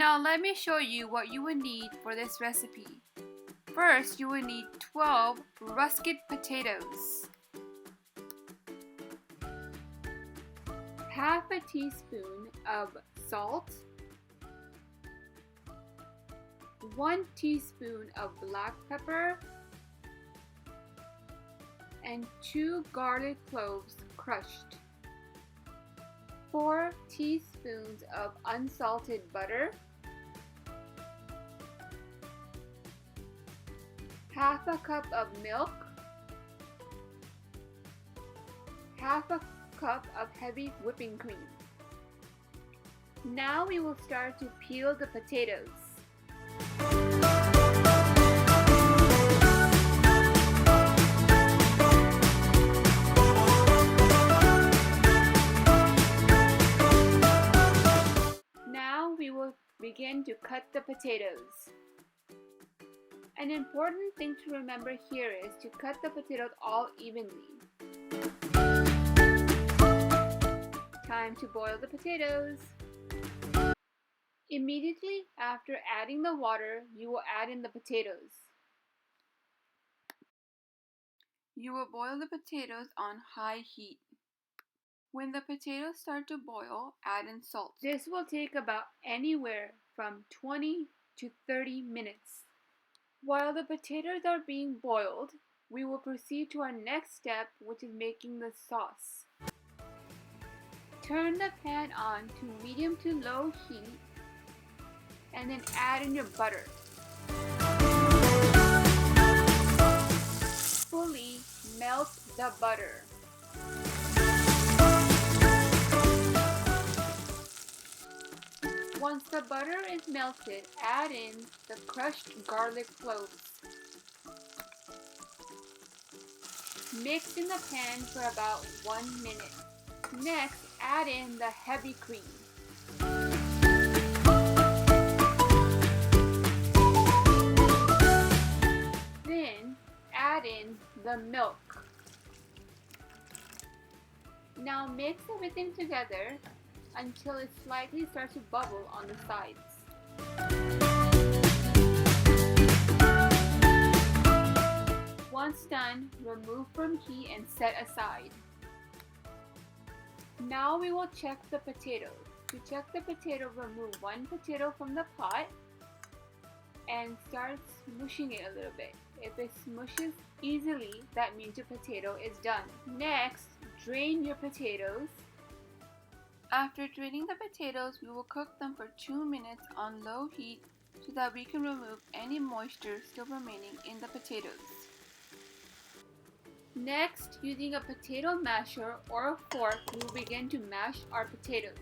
Now let me show you what you would need for this recipe. First, you will need 12 russet potatoes, half a teaspoon of salt, 1 teaspoon of black pepper, and 2 garlic cloves crushed, 4 teaspoons of unsalted butter, half a cup of milk, half a cup of heavy whipping cream. Now we will start to peel the potatoes. Now we will begin to cut the potatoes. An important thing to remember here is to cut the potatoes all evenly. Time to boil the potatoes. Immediately after adding the water, you will add in the potatoes. You will boil the potatoes on high heat. When the potatoes start to boil, add in salt. This will take about anywhere from 20 to 30 minutes. While the potatoes are being boiled, we will proceed to our next step, which is making the sauce. Turn the pan on to medium to low heat and then add in your butter. Fully melt the butter. Once the butter is melted, add in the crushed garlic cloves. Mix in the pan for about 1 minute. Next, add in the heavy cream. Then, add in the milk. Now mix everything together until it slightly starts to bubble on the sides. Once done, remove from heat and set aside. Now we will check the potatoes. To check the potato, remove 1 potato from the pot and start smooshing it a little bit. If it smooshes easily, that means your potato is done. Next, drain your potatoes. After draining the potatoes, we will cook them for 2 minutes on low heat so that we can remove any moisture still remaining in the potatoes. Next, using a potato masher or a fork, we will begin to mash our potatoes.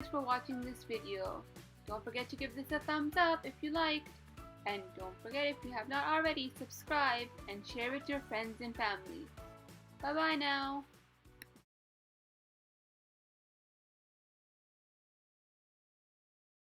Thanks for watching this video. Don't forget to give this a thumbs up if you liked. And don't forget, if you have not already, subscribe and share with your friends and family. Bye bye now.